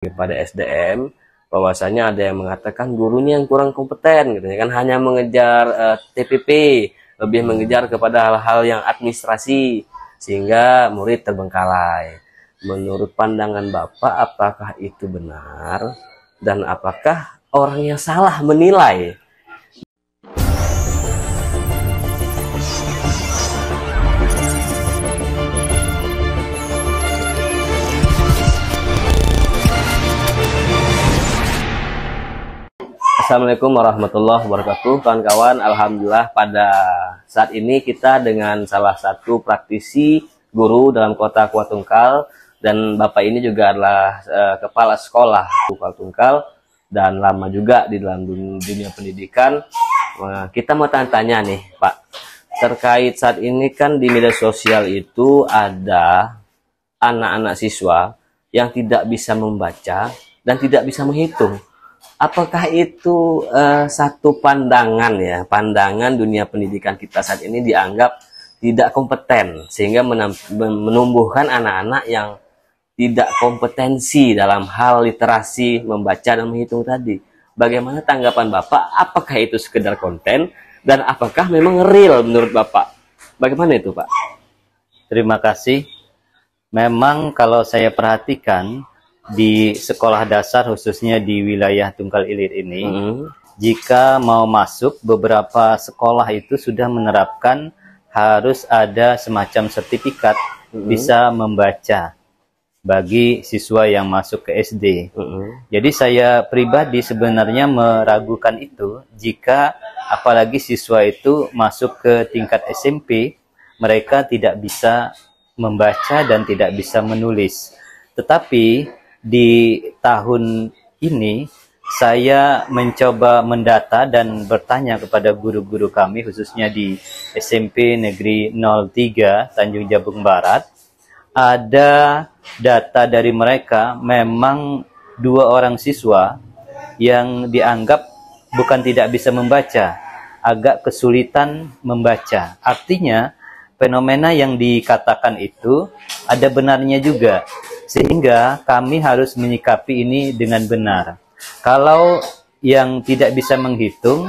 kepada SDM, bahwasanya ada yang mengatakan gurunya yang kurang kompeten gitu ya kan, hanya mengejar TPP, lebih mengejar kepada hal-hal yang administrasi sehingga murid terbengkalai. Menurut pandangan Bapak, apakah itu benar dan apakah orang yang salah menilai? Assalamualaikum warahmatullahi wabarakatuh, kawan-kawan. Alhamdulillah pada saat ini kita dengan salah satu praktisi guru dalam kota Kuatungkal, dan Bapak ini juga adalah kepala sekolah Kuatungkal dan lama juga di dalam dunia pendidikan. Kita mau tanya-tanya nih Pak, terkait saat ini kan di media sosial itu ada anak-anak siswa yang tidak bisa membaca dan tidak bisa menghitung. Apakah itu satu pandangan ya, pandangan dunia pendidikan kita saat ini dianggap tidak kompeten, sehingga menumbuhkan anak-anak yang tidak kompetensi dalam hal literasi, membaca dan menghitung tadi. Bagaimana tanggapan Bapak? Apakah itu sekedar konten dan apakah memang real menurut Bapak? Bagaimana itu Pak? Terima kasih. Memang kalau saya perhatikan di sekolah dasar khususnya di wilayah Tunggal Ilir ini, jika mau masuk, beberapa sekolah itu sudah menerapkan harus ada semacam sertifikat bisa membaca bagi siswa yang masuk ke SD. Jadi saya pribadi sebenarnya meragukan itu jika apalagi siswa itu masuk ke tingkat SMP, mereka tidak bisa membaca dan tidak bisa menulis. Tetapi di tahun ini saya mencoba mendata dan bertanya kepada guru-guru kami khususnya di SMP Negeri 03 Tanjung Jabung Barat. Ada data dari mereka, memang 2 orang siswa yang dianggap bukan tidak bisa membaca, agak kesulitan membaca. Artinya fenomena yang dikatakan itu ada benarnya juga, sehingga kami harus menyikapi ini dengan benar. Kalau yang tidak bisa menghitung,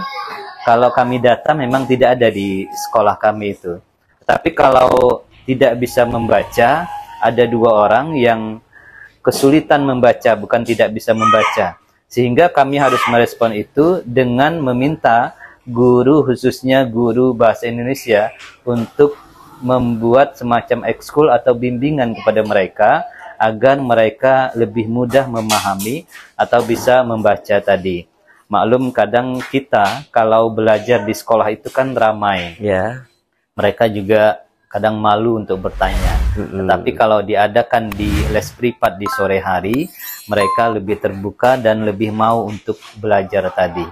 kalau kami data memang tidak ada di sekolah kami itu. Tapi kalau tidak bisa membaca, ada 2 orang yang kesulitan membaca, bukan tidak bisa membaca. Sehingga kami harus merespon itu dengan meminta guru, khususnya guru bahasa Indonesia, untuk membuat semacam ekskul atau bimbingan kepada mereka, agar mereka lebih mudah memahami atau bisa membaca tadi. Maklum kadang kita kalau belajar di sekolah itu kan ramai. Ya. Mereka juga kadang malu untuk bertanya. Tetapi kalau diadakan di les privat di sore hari, mereka lebih terbuka dan lebih mau untuk belajar tadi.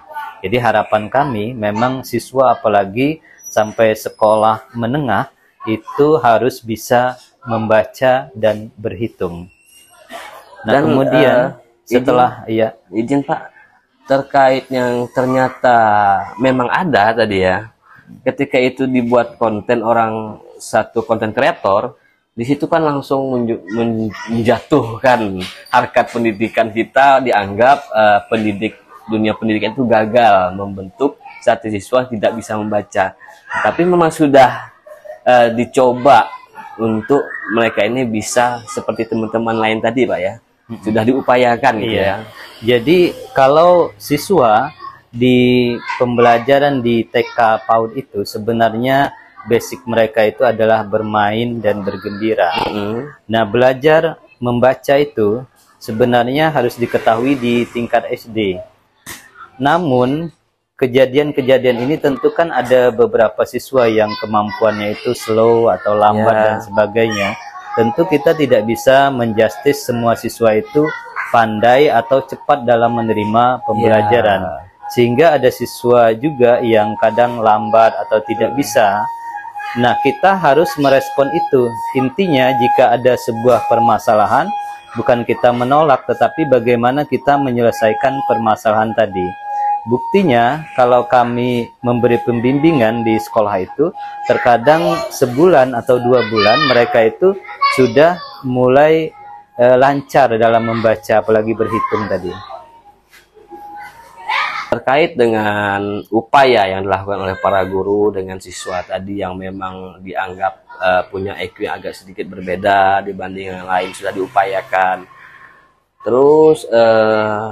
Jadi harapan kami memang siswa apalagi sampai sekolah menengah itu harus bisa membaca dan berhitung. Nah, dan kemudian setelah izin Pak, terkait yang ternyata memang ada tadi ya, ketika itu dibuat konten orang satu konten kreator, di situ kan langsung menjatuhkan harkat pendidikan kita, dianggap dunia pendidikan itu gagal membentuk satu siswa tidak bisa membaca. Tapi memang sudah dicoba untuk mereka ini bisa seperti teman-teman lain tadi Pak ya, sudah diupayakan gitu ya. Jadi kalau siswa di pembelajaran di TK PAUD itu sebenarnya basic mereka itu adalah bermain dan bergembira. Nah, belajar membaca itu sebenarnya harus diketahui di tingkat SD. Namun kejadian-kejadian ini tentu kan ada beberapa siswa yang kemampuannya itu slow atau lambat dan sebagainya. Tentu kita tidak bisa menjustis semua siswa itu pandai atau cepat dalam menerima pembelajaran. Sehingga ada siswa juga yang kadang lambat atau tidak bisa. Nah, kita harus merespon itu. Intinya jika ada sebuah permasalahan, bukan kita menolak, tetapi bagaimana kita menyelesaikan permasalahan tadi. Buktinya, kalau kami memberi pembimbingan di sekolah itu, terkadang sebulan atau 2 bulan mereka itu sudah mulai lancar dalam membaca, apalagi berhitung tadi. Terkait dengan upaya yang dilakukan oleh para guru dengan siswa tadi yang memang dianggap punya IQ yang agak sedikit berbeda dibanding yang lain, sudah diupayakan. Terus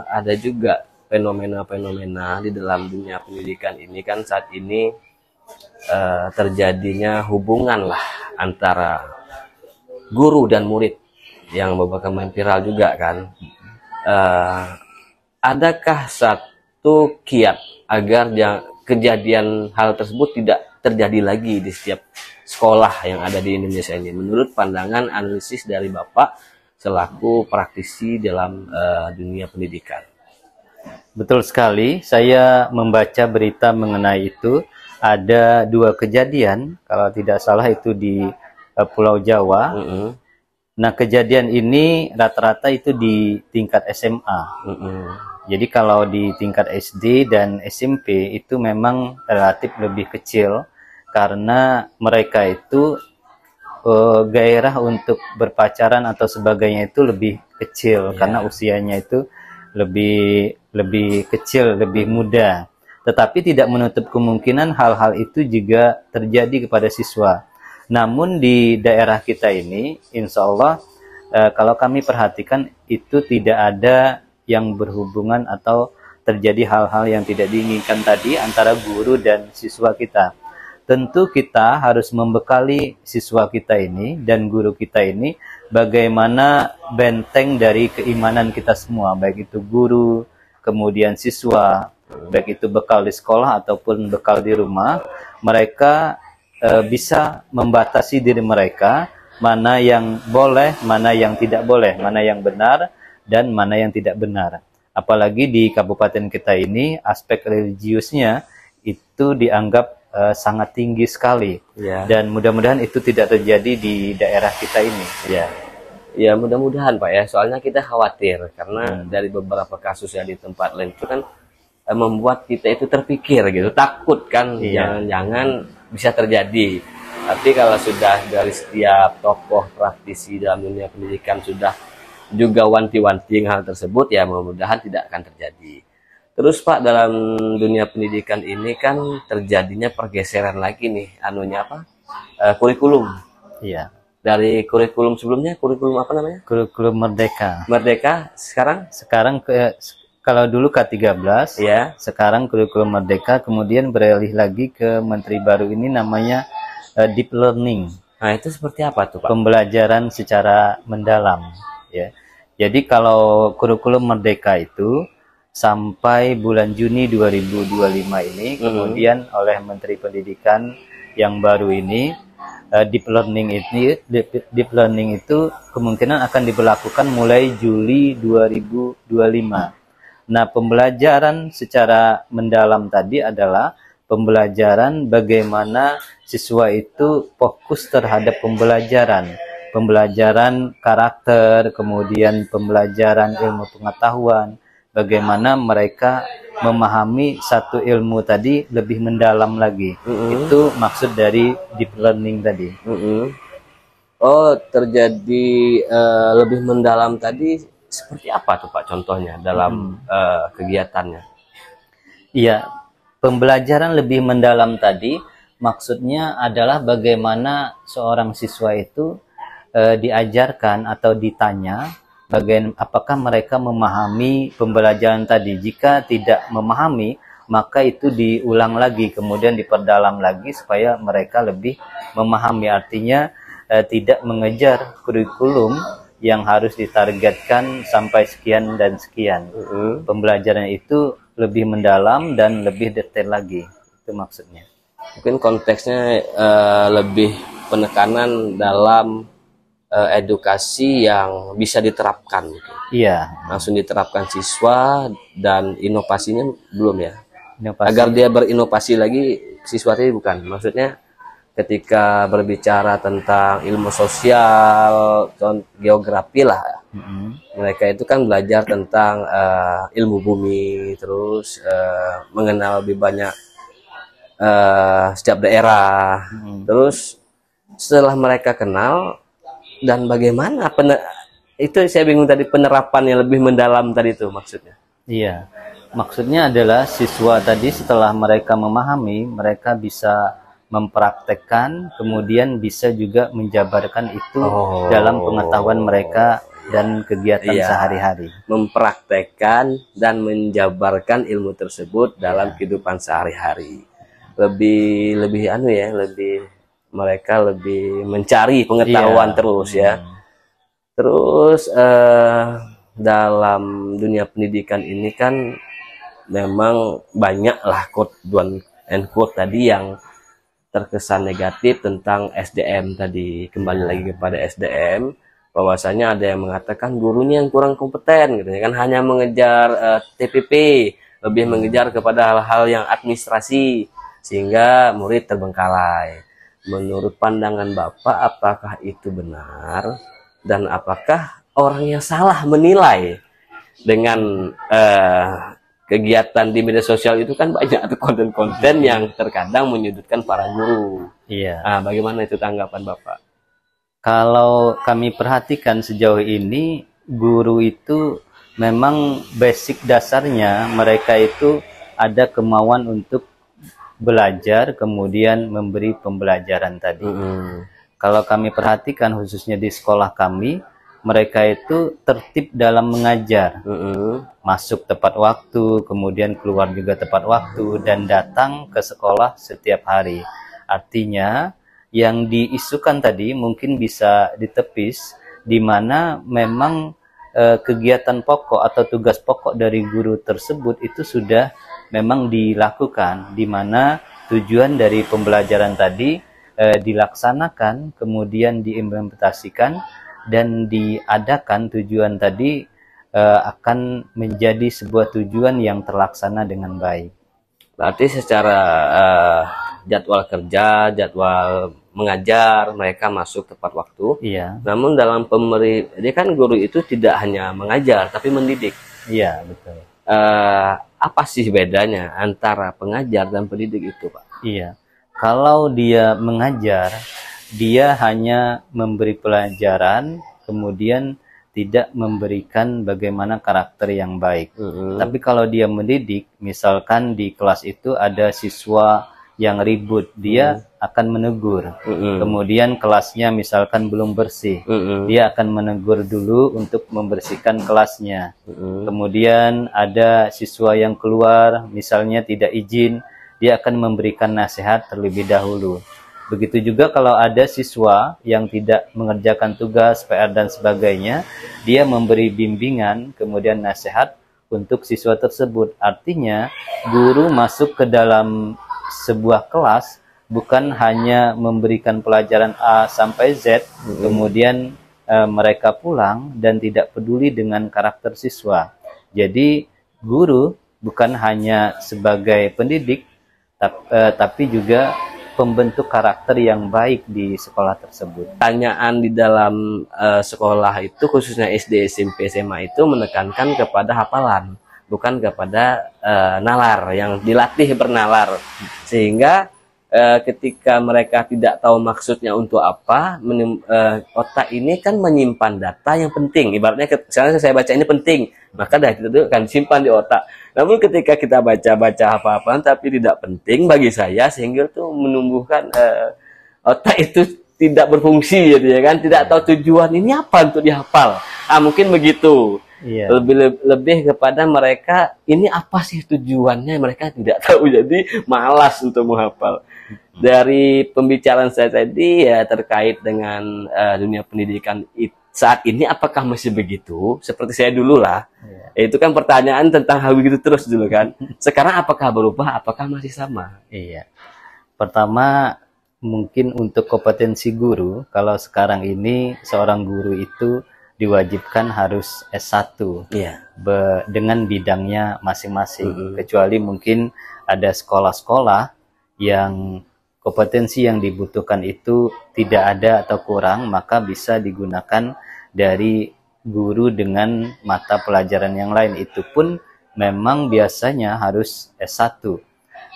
ada juga fenomena-fenomena di dalam dunia pendidikan ini kan saat ini terjadinya hubungan lah antara guru dan murid yang beberapa main viral juga kan. Adakah satu kiat agar kejadian hal tersebut tidak terjadi lagi di setiap sekolah yang ada di Indonesia ini, menurut pandangan analisis dari Bapak selaku praktisi dalam dunia pendidikan? Betul sekali, saya membaca berita mengenai itu. Ada 2 kejadian, kalau tidak salah itu di Pulau Jawa. Nah, kejadian ini rata-rata itu di tingkat SMA. Jadi kalau di tingkat SD dan SMP itu memang relatif lebih kecil, karena mereka itu gairah untuk berpacaran atau sebagainya itu lebih kecil, karena usianya itu lebih kecil, lebih muda. Tetapi tidak menutup kemungkinan hal-hal itu juga terjadi kepada siswa. Namun di daerah kita ini, insya Allah kalau kami perhatikan itu tidak ada yang berhubungan atau terjadi hal-hal yang tidak diinginkan tadi antara guru dan siswa kita. Tentu kita harus membekali siswa kita ini dan guru kita ini bagaimana benteng dari keimanan kita semua, baik itu guru, kemudian siswa, baik itu bekal di sekolah ataupun bekal di rumah. Mereka bisa membatasi diri mereka, mana yang boleh, mana yang tidak boleh, mana yang benar dan mana yang tidak benar. Apalagi di kabupaten kita ini aspek religiusnya itu dianggap sangat tinggi sekali, dan mudah-mudahan itu tidak terjadi di daerah kita ini. Ya mudah-mudahan Pak ya, soalnya kita khawatir karena dari beberapa kasus yang di tempat lain itu kan membuat kita itu terpikir gitu, takut kan jangan-jangan bisa terjadi. Tapi kalau sudah dari setiap tokoh praktisi dalam dunia pendidikan sudah juga wanti-wanti hal tersebut, ya mudah-mudahan tidak akan terjadi. Terus Pak, dalam dunia pendidikan ini kan terjadinya pergeseran lagi nih, kurikulum. Dari kurikulum sebelumnya, kurikulum apa namanya? Kurikulum Merdeka. Merdeka, sekarang kalau dulu K13, sekarang kurikulum Merdeka, kemudian beralih lagi ke menteri baru ini namanya Deep Learning. Nah, itu seperti apa tuh Pak? Pembelajaran secara mendalam. Jadi kalau kurikulum Merdeka itu sampai bulan Juni 2025 ini, kemudian oleh Menteri Pendidikan yang baru ini, Deep Learning itu kemungkinan akan diberlakukan mulai Juli 2025. Nah, pembelajaran secara mendalam tadi adalah pembelajaran bagaimana siswa itu fokus terhadap pembelajaran karakter, kemudian pembelajaran ilmu pengetahuan, bagaimana mereka memahami satu ilmu tadi lebih mendalam lagi. Itu maksud dari deep learning tadi. Oh, terjadi lebih mendalam tadi seperti apa tuh Pak contohnya dalam kegiatannya? Iya, pembelajaran lebih mendalam tadi maksudnya adalah bagaimana seorang siswa itu diajarkan atau ditanya apakah mereka memahami pembelajaran tadi. Jika tidak memahami, maka itu diulang lagi, kemudian diperdalam lagi supaya mereka lebih memahami. Artinya tidak mengejar kurikulum yang harus ditargetkan sampai sekian dan sekian. Pembelajaran itu lebih mendalam dan lebih detail lagi. Itu maksudnya. Mungkin konteksnya lebih penekanan dalam edukasi yang bisa diterapkan. Langsung diterapkan siswa, dan inovasinya belum ya. Agar dia berinovasi lagi siswa tadi bukan. Maksudnya ketika berbicara tentang ilmu sosial, geografi lah, mereka itu kan belajar tentang ilmu bumi, terus mengenal lebih banyak setiap daerah. Terus setelah mereka kenal, dan bagaimana itu saya bingung tadi, penerapan yang lebih mendalam tadi itu maksudnya. Iya, maksudnya adalah siswa tadi setelah mereka memahami, mereka bisa mempraktekkan, kemudian bisa juga menjabarkan itu dalam pengetahuan mereka dan kegiatan sehari-hari. Mempraktekkan dan menjabarkan ilmu tersebut dalam kehidupan sehari-hari. Lebih anu ya, mereka lebih mencari pengetahuan terus ya. Terus dalam dunia pendidikan ini kan memang banyaklah quote and quote tadi yang terkesan negatif tentang SDM tadi. Kembali lagi kepada SDM, bahwasanya ada yang mengatakan gurunya yang kurang kompeten gitu ya kan, hanya mengejar TPP, lebih mengejar kepada hal-hal yang administrasi sehingga murid terbengkalai. Menurut pandangan Bapak, apakah itu benar dan apakah orang yang salah menilai dengan kegiatan di media sosial itu kan banyak konten-konten yang terkadang menyudutkan para guru. Iya. Nah, bagaimana itu tanggapan Bapak? Kalau kami perhatikan sejauh ini, guru itu memang basic dasarnya mereka itu ada kemauan untuk belajar, kemudian memberi pembelajaran tadi. Kalau kami perhatikan khususnya di sekolah kami, mereka itu tertib dalam mengajar, masuk tepat waktu, kemudian keluar juga tepat waktu, dan datang ke sekolah setiap hari. Artinya, yang diisukan tadi mungkin bisa ditepis, di mana memang kegiatan pokok atau tugas pokok dari guru tersebut itu sudah memang dilakukan, di mana tujuan dari pembelajaran tadi dilaksanakan, kemudian diimplementasikan, dan diadakan tujuan tadi akan menjadi sebuah tujuan yang terlaksana dengan baik. Berarti secara jadwal kerja, jadwal mengajar, mereka masuk tepat waktu. Iya. Namun dalam dia kan guru itu tidak hanya mengajar, tapi mendidik. Iya, betul. Apa sih bedanya antara pengajar dan pendidik itu, Pak? Iya. Kalau dia mengajar, dia hanya memberi pelajaran, kemudian tidak memberikan bagaimana karakter yang baik. Tapi kalau dia mendidik, misalkan di kelas itu ada siswa yang ribut, dia akan menegur. Kemudian kelasnya misalkan belum bersih, dia akan menegur dulu untuk membersihkan kelasnya. Kemudian ada siswa yang keluar, misalnya tidak izin, dia akan memberikan nasihat terlebih dahulu. Begitu juga kalau ada siswa yang tidak mengerjakan tugas, PR dan sebagainya, dia memberi bimbingan, kemudian nasihat untuk siswa tersebut. Artinya, guru masuk ke dalam sebuah kelas bukan hanya memberikan pelajaran A sampai Z, kemudian mereka pulang dan tidak peduli dengan karakter siswa. Jadi, guru bukan hanya sebagai pendidik, tapi juga pembentuk karakter yang baik di sekolah tersebut. Pertanyaan di dalam sekolah itu, khususnya SD, SMP, SMA itu menekankan kepada hafalan, bukan kepada nalar, yang dilatih bernalar. Sehingga ketika mereka tidak tahu maksudnya untuk apa, otak ini kan menyimpan data yang penting. Ibaratnya misalnya saya baca ini penting, maka data itu akan disimpan di otak. Namun ketika kita baca apa-apa tapi tidak penting bagi saya, sehingga itu menumbuhkan otak itu tidak berfungsi, gitu ya kan, tidak tahu tujuan ini apa untuk dihafal. Mungkin begitu. Iya. Lebih kepada mereka ini apa sih tujuannya, mereka tidak tahu, jadi malas untuk menghafal. Dari pembicaraan saya tadi ya terkait dengan dunia pendidikan saat ini, apakah masih begitu seperti saya dulu lah? Itu kan pertanyaan tentang hal begitu terus dulu kan. Sekarang apakah berubah? Apakah masih sama? Iya. Pertama, mungkin untuk kompetensi guru, kalau sekarang ini seorang guru itu diwajibkan harus S1 dengan bidangnya masing-masing. Kecuali mungkin ada sekolah-sekolah yang kompetensi yang dibutuhkan itu tidak ada atau kurang, maka bisa digunakan dari guru dengan mata pelajaran yang lain. Itu pun memang biasanya harus S1.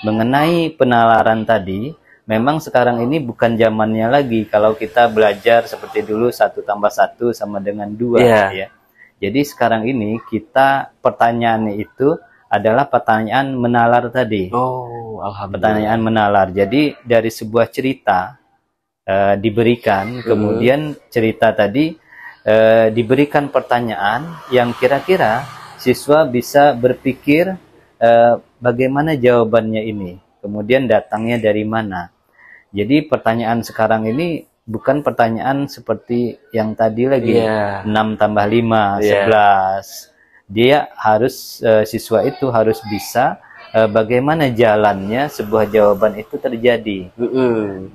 Mengenai penalaran tadi, memang sekarang ini bukan zamannya lagi kalau kita belajar seperti dulu 1+1 sama dengan 2 ya. Jadi sekarang ini kita pertanyaannya itu adalah pertanyaan menalar tadi. Oh, alhamdulillah. Pertanyaan menalar. Jadi dari sebuah cerita diberikan, kemudian cerita tadi diberikan pertanyaan yang kira-kira siswa bisa berpikir bagaimana jawabannya ini, kemudian datangnya dari mana. Jadi pertanyaan sekarang ini bukan pertanyaan seperti yang tadi lagi 6+5 11. Dia harus siswa itu harus bisa bagaimana jalannya sebuah jawaban itu terjadi.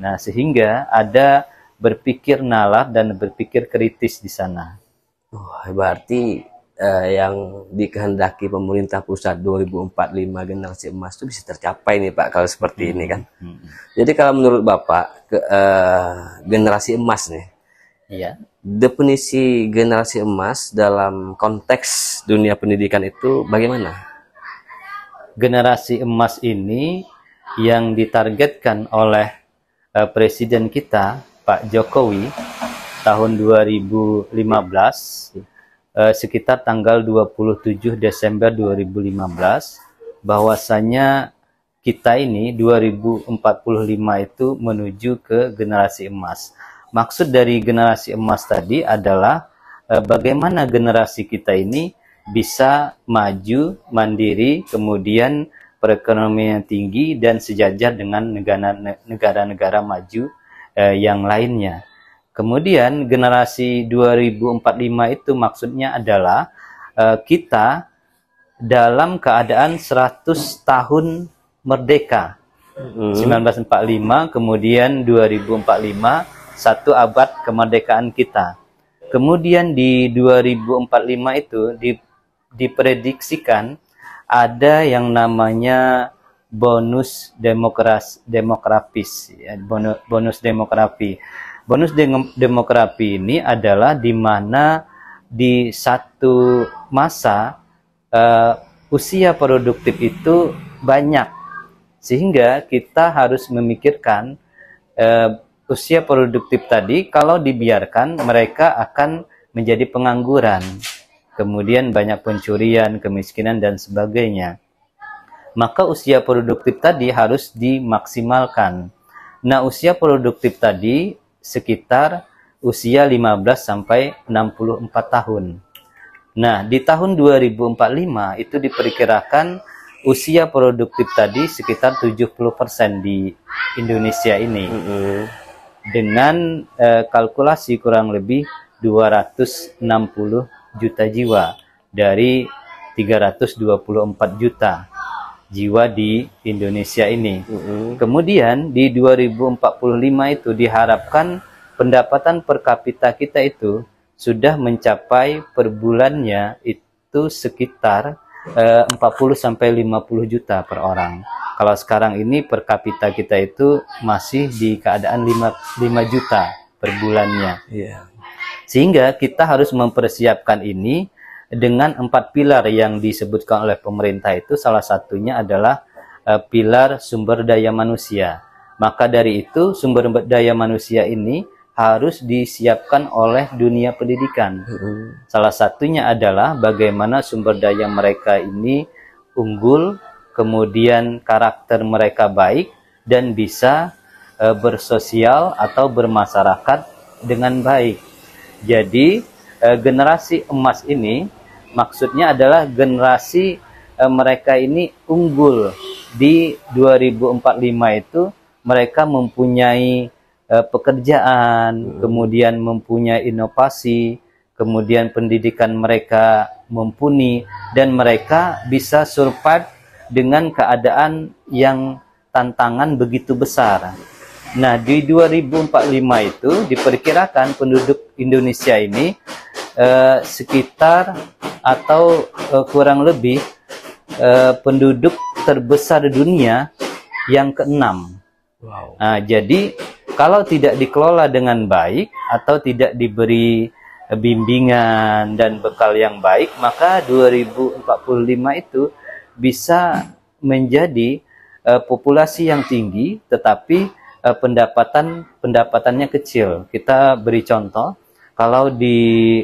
Nah, sehingga ada berpikir nalar dan berpikir kritis di sana. Berarti yang dikehendaki pemerintah pusat 2045 generasi emas itu bisa tercapai nih Pak kalau seperti ini kan. Jadi kalau menurut Bapak generasi emas nih, definisi generasi emas dalam konteks dunia pendidikan itu bagaimana? Generasi emas ini yang ditargetkan oleh Presiden kita Pak Jokowi tahun 2015 sekitar tanggal 27 Desember 2015 bahwasanya kita ini 2045 itu menuju ke generasi emas. Maksud dari generasi emas tadi adalah bagaimana generasi kita ini bisa maju, mandiri, kemudian perekonomian tinggi dan sejajar dengan negara-negara maju yang lainnya. Kemudian generasi 2045 itu maksudnya adalah kita dalam keadaan 100 tahun merdeka. 1945, kemudian 2045, 1 abad kemerdekaan kita. Kemudian di 2045 itu diprediksikan ada yang namanya bonus demografis, bonus demografi. Bonus demografi ini adalah di mana di satu masa usia produktif itu banyak, sehingga kita harus memikirkan usia produktif tadi kalau dibiarkan mereka akan menjadi pengangguran, kemudian banyak pencurian, kemiskinan dan sebagainya. Maka usia produktif tadi harus dimaksimalkan. Nah, usia produktif tadi sekitar usia 15 sampai 64 tahun. Nah, di tahun 2045 itu diperkirakan usia produktif tadi sekitar 70% di Indonesia ini. Dengan kalkulasi kurang lebih 260 juta jiwa dari 324 juta jiwa di Indonesia ini. Kemudian di 2045 itu diharapkan pendapatan per kapita kita itu sudah mencapai per bulannya itu sekitar 40 sampai 50 juta per orang. Kalau sekarang ini per kapita kita itu masih di keadaan 5 juta per bulannya. Sehingga kita harus mempersiapkan ini dengan 4 pilar yang disebutkan oleh pemerintah itu. Salah satunya adalah pilar sumber daya manusia. Maka dari itu sumber daya manusia ini harus disiapkan oleh dunia pendidikan. Salah satunya adalah bagaimana sumber daya mereka ini unggul, kemudian karakter mereka baik dan bisa bersosial atau bermasyarakat dengan baik. Jadi generasi emas ini maksudnya adalah generasi mereka ini unggul. Di 2045 itu mereka mempunyai pekerjaan, kemudian mempunyai inovasi, kemudian pendidikan mereka mumpuni, dan mereka bisa survive dengan keadaan yang tantangan begitu besar. Nah, di 2045 itu diperkirakan penduduk Indonesia ini sekitar atau kurang lebih penduduk terbesar dunia yang ke-6. Nah, jadi kalau tidak dikelola dengan baik atau tidak diberi bimbingan dan bekal yang baik, maka 2045 itu bisa menjadi populasi yang tinggi, tetapi pendapatannya kecil. Kita beri contoh, kalau di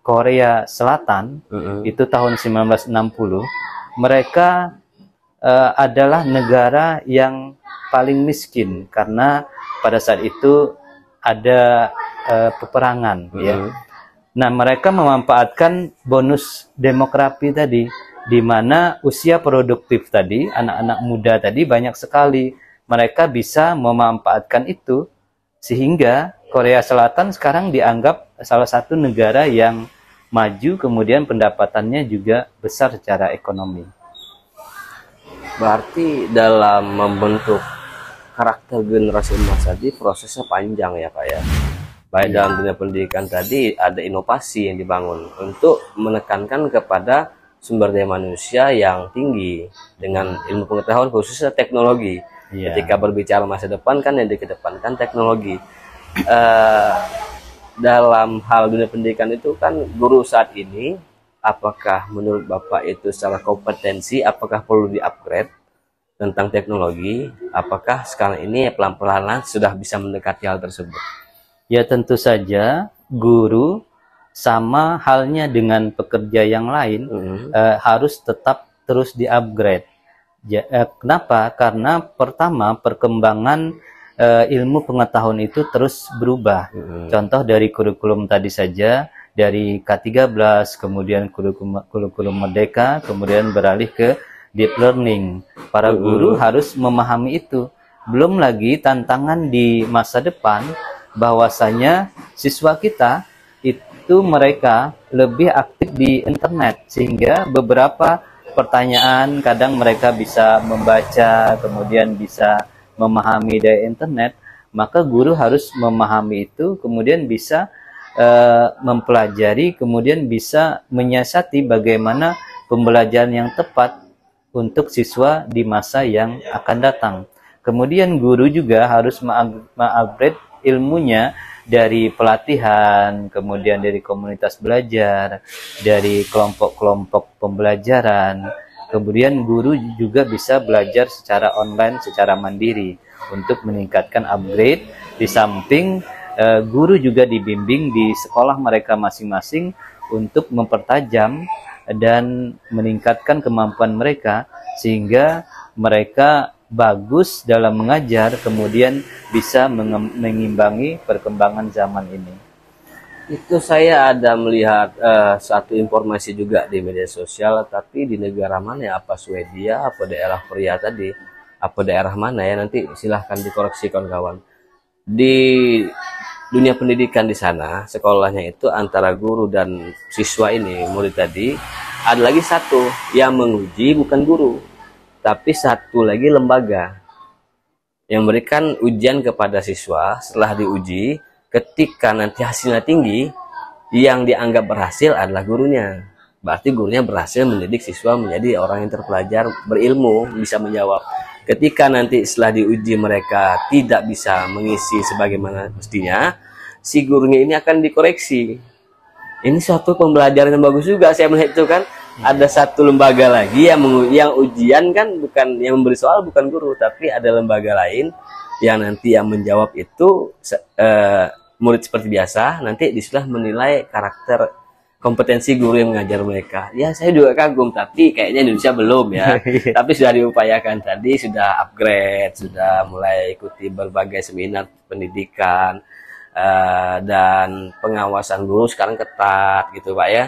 Korea Selatan itu tahun 1960, mereka adalah negara yang paling miskin karena pada saat itu ada peperangan, ya. Nah, mereka memanfaatkan bonus demografi tadi, di mana usia produktif tadi, anak-anak muda tadi banyak sekali. Mereka bisa memanfaatkan itu, sehingga Korea Selatan sekarang dianggap salah satu negara yang maju, kemudian pendapatannya juga besar secara ekonomi. Berarti dalam membentuk karakter generasi emas tadi prosesnya panjang ya Pak ya. Baik dalam dunia pendidikan tadi ada inovasi yang dibangun untuk menekankan kepada sumber daya manusia yang tinggi dengan ilmu pengetahuan khususnya teknologi. Ketika berbicara masa depan kan yang dikedepankan teknologi. Dalam hal dunia pendidikan itu kan guru saat ini, apakah menurut Bapak itu secara kompetensi, apakah perlu di-upgrade tentang teknologi? Apakah sekarang ini pelan-pelan sudah bisa mendekati hal tersebut? Ya, tentu saja guru sama halnya dengan pekerja yang lain harus tetap terus di-upgrade. Kenapa? Karena pertama, perkembangan ilmu pengetahuan itu terus berubah. Contoh dari kurikulum tadi saja, dari K13, kemudian kurikulum Merdeka, kemudian beralih ke deep learning. Para guru harus memahami itu. Belum lagi tantangan di masa depan, bahwasanya siswa kita itu mereka lebih aktif di internet, sehingga beberapa pertanyaan kadang mereka bisa membaca, kemudian bisa memahami dari internet. Maka guru harus memahami itu, kemudian bisa mempelajari, kemudian bisa menyiasati bagaimana pembelajaran yang tepat untuk siswa di masa yang akan datang. Kemudian guru juga harus mengupgrade ilmunya dari pelatihan, kemudian dari komunitas belajar, dari kelompok-kelompok pembelajaran. Kemudian guru juga bisa belajar secara online, secara mandiri untuk meningkatkan upgrade. Di samping guru juga dibimbing di sekolah mereka masing-masing untuk mempertajam dan meningkatkan kemampuan mereka, sehingga mereka bagus dalam mengajar, kemudian bisa mengimbangi perkembangan zaman ini. Itu saya ada melihat satu informasi juga di media sosial, tapi di negara mana ya, apa Swedia, apa daerah Korea tadi, apa daerah mana ya, nanti silahkan dikoreksi kawan-kawan. Di dunia pendidikan di sana, sekolahnya itu antara guru dan siswa ini, murid tadi, ada lagi satu yang menguji bukan guru, tapi satu lagi lembaga yang memberikan ujian kepada siswa. Setelah diuji, ketika nanti hasilnya tinggi, yang dianggap berhasil adalah gurunya. Berarti gurunya berhasil mendidik siswa menjadi orang yang terpelajar, berilmu, bisa menjawab. Ketika nanti setelah diuji mereka tidak bisa mengisi sebagaimana mestinya, si gurunya ini akan dikoreksi. Ini suatu pembelajaran yang bagus juga, saya melihat itu kan. Ada satu lembaga lagi yang ujian kan, bukan yang memberi soal, bukan guru, tapi ada lembaga lain yang nanti yang menjawab itu murid seperti biasa. Nanti disitulah menilai karakter kompetensi guru yang mengajar mereka. Ya, saya juga kagum, tapi kayaknya Indonesia belum ya. Tapi sudah diupayakan tadi, sudah upgrade, sudah mulai ikuti berbagai seminar pendidikan, dan pengawasan guru sekarang ketat gitu Pak ya.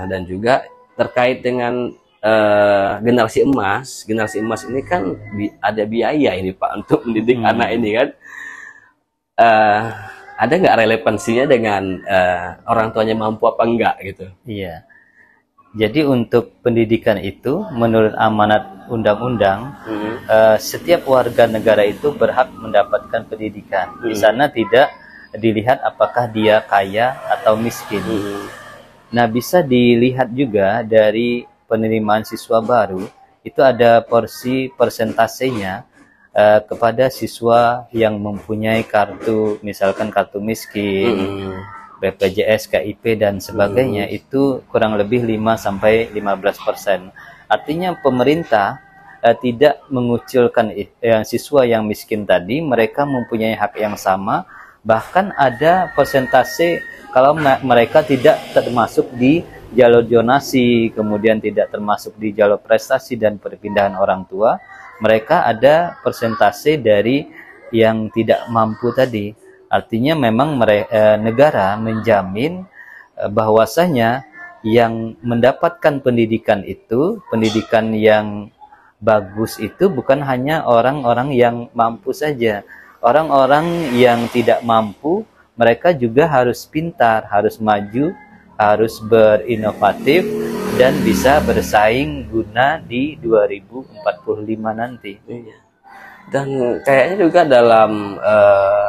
Dan juga terkait dengan generasi emas ini kan ada biaya ini Pak untuk mendidik anak ini kan. Ada nggak relevansinya dengan orang tuanya mampu apa enggak gitu? Iya. Jadi untuk pendidikan itu menurut amanat undang-undang, setiap warga negara itu berhak mendapatkan pendidikan. Di sana tidak dilihat apakah dia kaya atau miskin. Nah, bisa dilihat juga dari penerimaan siswa baru, itu ada porsi persentasenya kepada siswa yang mempunyai kartu, misalkan kartu miskin, BPJS, KIP, dan sebagainya, itu kurang lebih 5-15%. Artinya pemerintah tidak mengucilkan siswa yang miskin tadi. Mereka mempunyai hak yang sama, bahkan ada persentase kalau mereka tidak termasuk di jalur zonasi, kemudian tidak termasuk di jalur prestasi dan perpindahan orang tua, mereka ada persentase dari yang tidak mampu tadi. Artinya memang negara menjamin bahwasanya yang mendapatkan pendidikan itu, pendidikan yang bagus itu bukan hanya orang-orang yang mampu saja. Orang-orang yang tidak mampu, mereka juga harus pintar, harus maju, harus berinovatif, dan bisa bersaing guna di 2045 nanti. Iya. Dan kayaknya juga dalam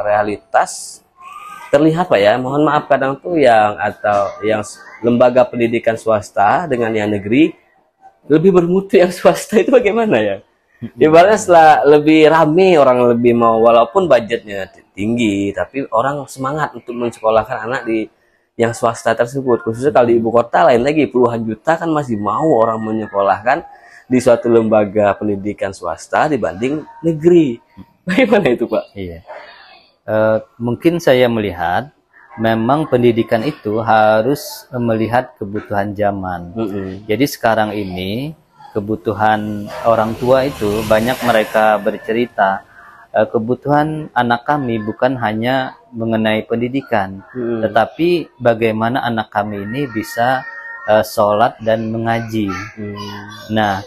realitas terlihat Pak ya, mohon maaf kadang tuh yang lembaga pendidikan swasta dengan yang negeri lebih bermutu yang swasta itu bagaimana ya? Ibaratnya setelah lebih rame, orang lebih mau, walaupun budgetnya tinggi, tapi orang semangat untuk mensekolahkan anak di yang swasta tersebut. Khususnya kalau di ibu kota lain lagi, puluhan juta kan masih mau orang menyekolahkan di suatu lembaga pendidikan swasta dibanding negeri. Bagaimana itu Pak? Iya. Mungkin saya melihat memang pendidikan itu harus melihat kebutuhan zaman. Jadi sekarang ini kebutuhan orang tua itu banyak mereka bercerita, kebutuhan anak kami bukan hanya mengenai pendidikan, tetapi bagaimana anak kami ini bisa sholat dan mengaji. Nah,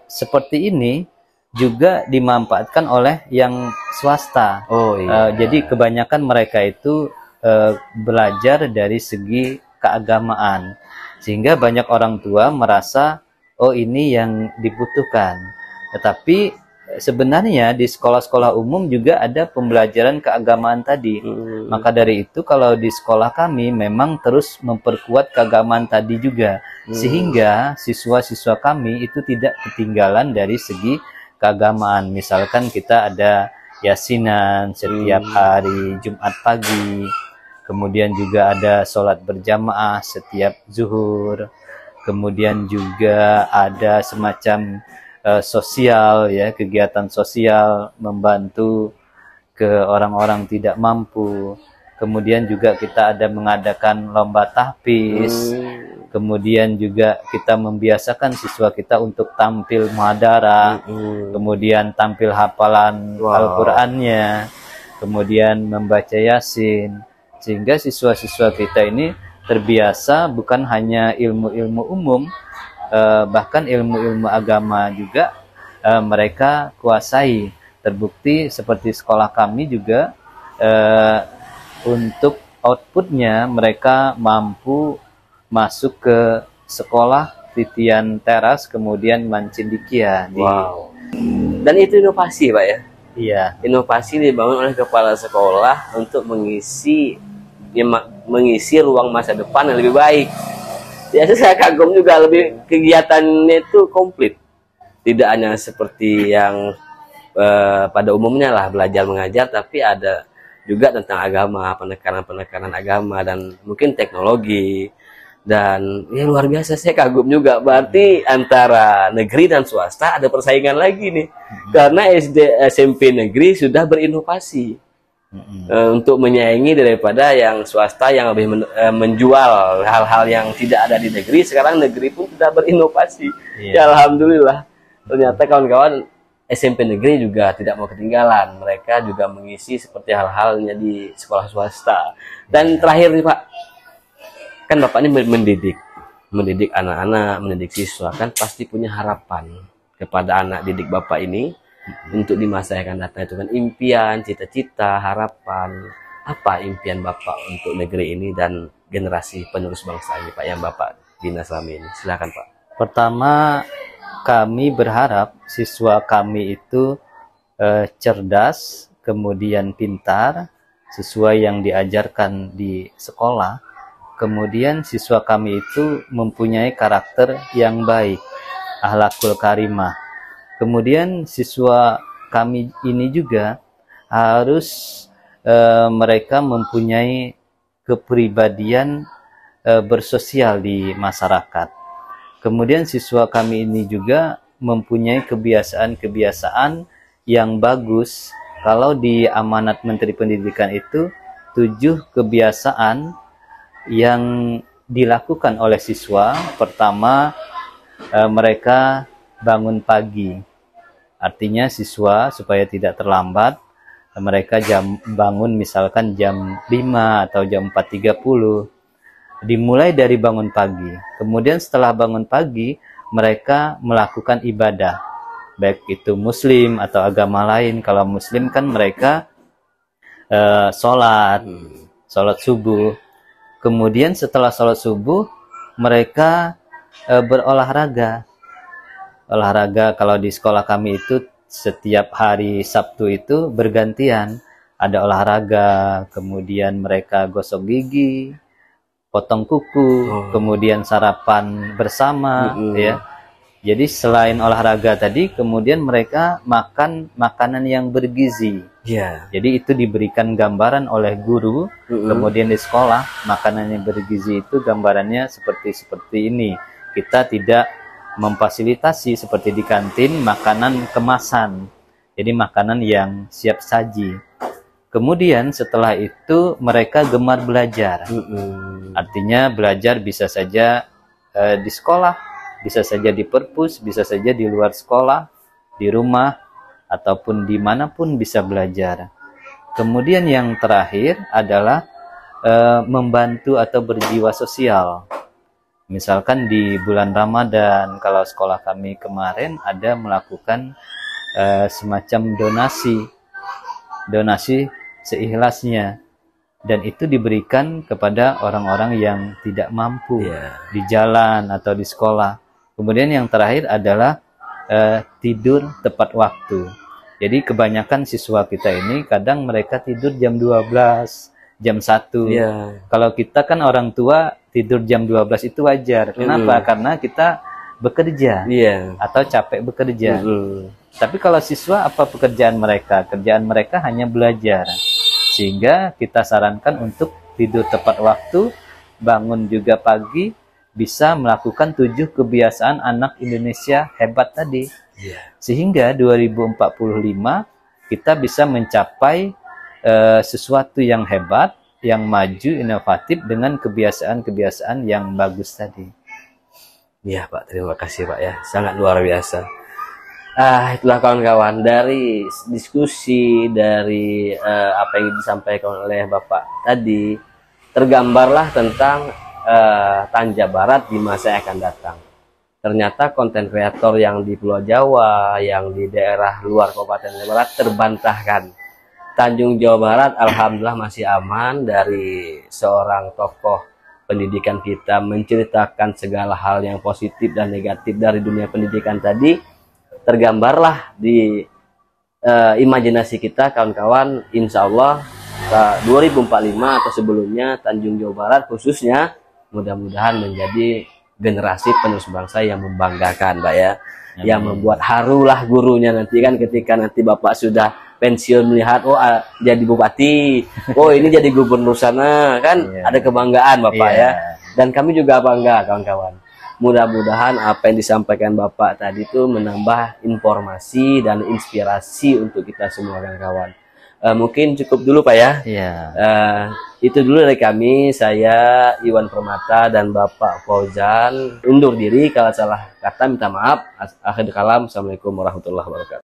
seperti ini juga dimanfaatkan oleh yang swasta. Jadi kebanyakan mereka itu belajar dari segi keagamaan, sehingga banyak orang tua merasa oh ini yang dibutuhkan. Tetapi sebenarnya di sekolah-sekolah umum juga ada pembelajaran keagamaan tadi. Maka dari itu kalau di sekolah kami memang terus memperkuat keagamaan tadi juga, sehingga siswa-siswa kami itu tidak ketinggalan dari segi keagamaan. Misalkan kita ada yasinan setiap hari Jumat pagi, kemudian juga ada sholat berjamaah setiap zuhur, kemudian juga ada semacam sosial ya, kegiatan sosial membantu ke orang-orang tidak mampu. Kemudian juga kita ada mengadakan lomba tahfiz. Kemudian juga kita membiasakan siswa kita untuk tampil muhadarah, kemudian tampil hafalan Al-Qur'annya, kemudian membaca Yasin, sehingga siswa-siswa kita ini terbiasa bukan hanya ilmu-ilmu umum, bahkan ilmu-ilmu agama juga mereka kuasai. Terbukti seperti sekolah kami juga untuk outputnya mereka mampu masuk ke sekolah titian teras, kemudian Mancindikia. Dan itu inovasi Pak ya? Iya. Inovasi dibangun oleh kepala sekolah untuk mengisi ruang masa depan yang lebih baik. Ya, saya kagum juga, lebih kegiatannya itu komplit. Tidak hanya seperti yang pada umumnya lah belajar mengajar, tapi ada juga tentang agama, penekanan agama, dan mungkin teknologi. Dan ya luar biasa, saya kagum juga. Berarti antara negeri dan swasta ada persaingan lagi nih. Karena SD SMP negeri sudah berinovasi untuk menyaingi daripada yang swasta yang lebih menjual hal-hal yang tidak ada di negeri. Sekarang negeri pun sudah berinovasi. Ya alhamdulillah. Ternyata kawan-kawan SMP negeri juga tidak mau ketinggalan. Mereka juga mengisi seperti hal-halnya di sekolah swasta. Dan terakhir nih Pak, kan Bapak ini mendidik anak-anak, mendidik siswa, kan pasti punya harapan kepada anak didik Bapak ini untuk di masa yang akan datang. Itu kan impian, cita-cita, harapan. Apa impian Bapak untuk negeri ini dan generasi penerus bangsa ini Pak, yang Bapak bina selama ini? Silakan Pak. Pertama, kami berharap siswa kami itu cerdas, kemudian pintar, sesuai yang diajarkan di sekolah. Kemudian siswa kami itu mempunyai karakter yang baik, akhlakul karimah. Kemudian siswa kami ini juga harus mereka mempunyai kepribadian bersosial di masyarakat. Kemudian siswa kami ini juga mempunyai kebiasaan-kebiasaan yang bagus. Kalau di amanat Menteri Pendidikan itu 7 kebiasaan yang dilakukan oleh siswa. Pertama, mereka bangun pagi. Artinya siswa supaya tidak terlambat, mereka bangun misalkan jam 5 atau jam 4.30. Dimulai dari bangun pagi. Kemudian setelah bangun pagi, mereka melakukan ibadah. Baik itu muslim atau agama lain. Kalau muslim kan mereka sholat subuh. Kemudian setelah sholat subuh, mereka berolahraga. Olahraga kalau di sekolah kami itu setiap hari Sabtu itu bergantian. Ada olahraga, kemudian mereka gosok gigi, potong kuku, kemudian sarapan bersama, ya. Jadi selain olahraga tadi, kemudian mereka makan makanan yang bergizi. Jadi itu diberikan gambaran oleh guru, kemudian di sekolah makanan yang bergizi itu gambarannya seperti ini. Kita tidak memfasilitasi seperti di kantin makanan kemasan, jadi makanan yang siap saji. Kemudian setelah itu mereka gemar belajar. Artinya belajar bisa saja di sekolah, bisa saja di perpus, bisa saja di luar sekolah, di rumah, ataupun dimanapun bisa belajar. Kemudian yang terakhir adalah membantu atau berjiwa sosial. Misalkan di bulan Ramadan, kalau sekolah kami kemarin ada melakukan semacam donasi seikhlasnya, dan itu diberikan kepada orang-orang yang tidak mampu di jalan atau di sekolah. Kemudian yang terakhir adalah tidur tepat waktu. Jadi kebanyakan siswa kita ini kadang mereka tidur jam 12, jam 1. Kalau kita kan orang tua tidur jam 12 itu wajar. Kenapa? Karena kita bekerja atau capek bekerja. Tapi kalau siswa, apa pekerjaan mereka? Kerjaan mereka hanya belajar. Sehingga kita sarankan untuk tidur tepat waktu, bangun juga pagi, bisa melakukan 7 kebiasaan anak Indonesia hebat tadi. Sehingga 2045 kita bisa mencapai sesuatu yang hebat, yang maju, inovatif dengan kebiasaan-kebiasaan yang bagus tadi. Iya Pak, terima kasih Pak ya, sangat luar biasa. Itulah kawan-kawan, dari diskusi, dari apa yang disampaikan oleh Bapak tadi, tergambarlah tentang Tanja Barat di masa yang akan datang. Ternyata konten kreator yang di Pulau Jawa, yang di daerah luar Kabupaten Barat terbantahkan. Tanjung Jawa Barat alhamdulillah masih aman dari seorang tokoh pendidikan kita menceritakan segala hal yang positif dan negatif dari dunia pendidikan tadi. Tergambarlah di imajinasi kita kawan-kawan, insya Allah 2045 atau sebelumnya Tanjung Jawa Barat khususnya mudah-mudahan menjadi generasi penerus bangsa yang membanggakan Pak ya. Yang membuat harulah gurunya nanti kan, ketika nanti Bapak sudah pensiun melihat jadi bupati, ini jadi gubernur sana kan, ada kebanggaan Bapak ya. Dan kami juga bangga kawan-kawan. Mudah-mudahan apa yang disampaikan Bapak tadi itu menambah informasi dan inspirasi untuk kita semua kawan-kawan. Mungkin cukup dulu Pak ya. Itu dulu dari kami. Saya Iwan Permata dan Bapak Fauzan undur diri. Kalau salah kata minta maaf. Akhir kalam. Assalamualaikum warahmatullahi wabarakatuh.